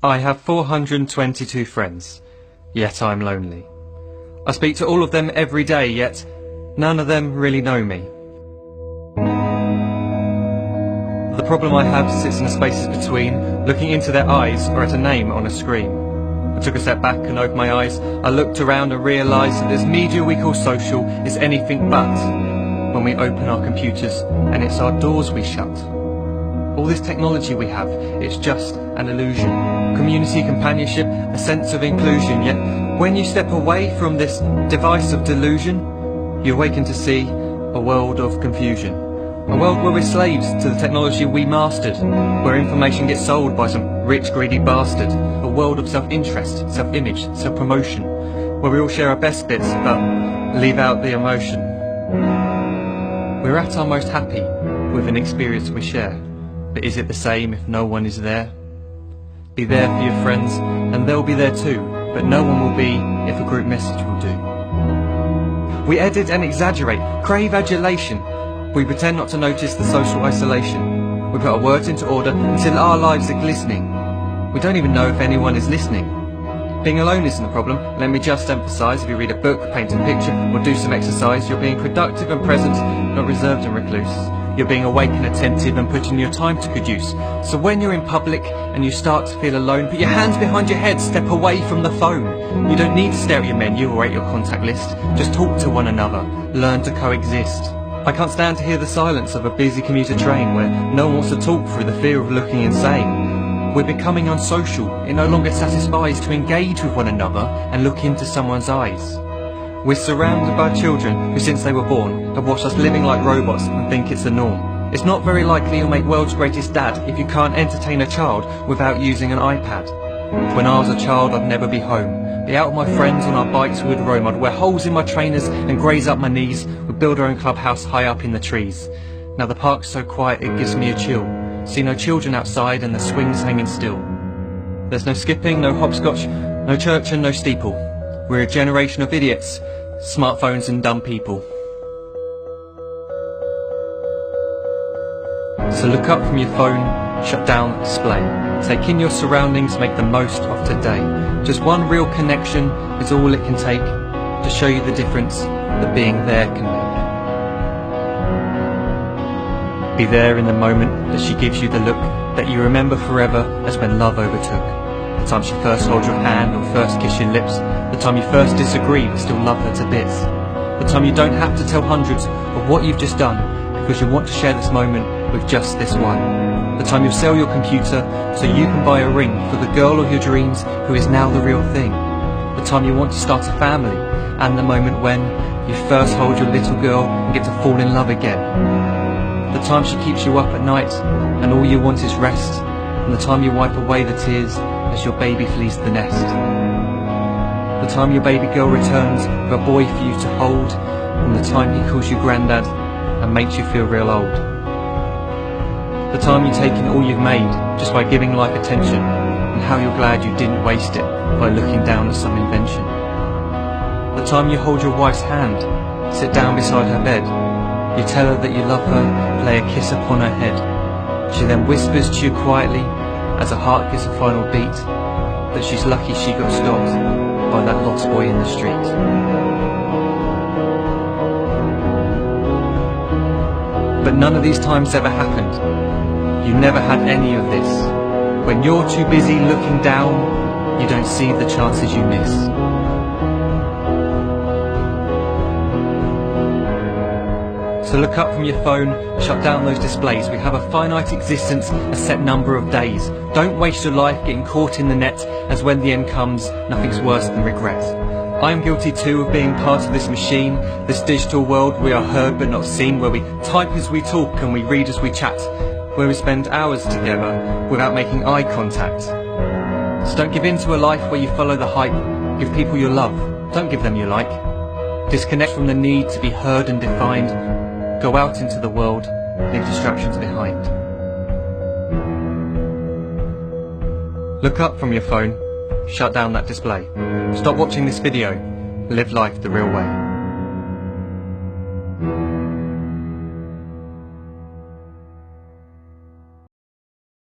I have 422 friends, yet I'm lonely. I speak to all of them every day, yet none of them really know me. The problem I have sits in the spaces between, looking into their eyes or at a name on a screen. I took a step back and opened my eyes. I looked around and realised that this media we call social is anything but when we open our computers and it's our doors we shut. All this technology we have, it's just an illusion. Community, companionship, a sense of inclusion. Yet when you step away from this device of delusion, you awaken to see a world of confusion. A world where we're slaves to the technology we mastered, where information gets sold by some rich, greedy bastard. A world of self-interest, self-image, self-promotion, where we all share our best bits but leave out the emotion. We're at our most happy with an experience we share. But is it the same if no one is there? Be there for your friends, and they'll be there too, but no one will be if a group message will do. We edit and exaggerate, crave adulation. We pretend not to notice the social isolation. We put our words into order until our lives are glistening. We don't even know if anyone is listening. Being alone isn't the problem, let me just emphasise. If you read a book, paint a picture, or do some exercise, you're being productive and present, not reserved and recluse. You're being awake and attentive and putting your time to good use. So when you're in public and you start to feel alone, put your hands behind your head, step away from the phone. You don't need to stare at your menu or at your contact list. Just talk to one another, learn to coexist. I can't stand to hear the silence of a busy commuter train where no one wants to talk through the fear of looking insane. We're becoming unsocial. It no longer satisfies to engage with one another and look into someone's eyes. We're surrounded by children who since they were born have watched us living like robots and think it's the norm. It's not very likely you'll make world's greatest dad if you can't entertain a child without using an iPad. When I was a child I'd never be home. Be out with my friends on our bikes we would roam. I'd wear holes in my trainers and graze up my knees. We'd build our own clubhouse high up in the trees. Now the park's so quiet it gives me a chill. See no children outside and the swings hanging still. There's no skipping, no hopscotch, no church and no steeple. We're a generation of idiots, smartphones and dumb people. So look up from your phone, shut down the display. Take in your surroundings, make the most of today. Just one real connection is all it can take to show you the difference that being there can make. Be there in the moment that she gives you the look that you remember forever as when love overtook. The time she first holds your hand or first kiss your lips. The time you first disagree but still love her to bits. The time you don't have to tell hundreds of what you've just done because you want to share this moment with just this one. The time you'll sell your computer so you can buy a ring for the girl of your dreams who is now the real thing. The time you want to start a family, and the moment when you first hold your little girl and get to fall in love again. The time she keeps you up at night and all you want is rest, and the time you wipe away the tears as your baby flees the nest. The time your baby girl returns with a boy for you to hold, and the time he calls you granddad and makes you feel real old. The time you take in all you've made just by giving life attention, and how you're glad you didn't waste it by looking down at some invention. The time you hold your wife's hand, sit down beside her bed, you tell her that you love her, lay a kiss upon her head. She then whispers to you quietly as her heart gives a final beat that she's lucky she got stopped by that lost boy in the street. But none of these times ever happened. You never had any of this. When you're too busy looking down, you don't see the chances you miss. So look up from your phone, shut down those displays. We have a finite existence, a set number of days. Don't waste your life getting caught in the net, as when the end comes, nothing's worse than regret. I am guilty too of being part of this machine, this digital world we are heard but not seen, where we type as we talk and we read as we chat, where we spend hours together without making eye contact. So don't give in to a life where you follow the hype. Give people your love, don't give them your like. Disconnect from the need to be heard and defined. Go out into the world, leave distractions behind. Look up from your phone, shut down that display. Stop watching this video, live life the real way.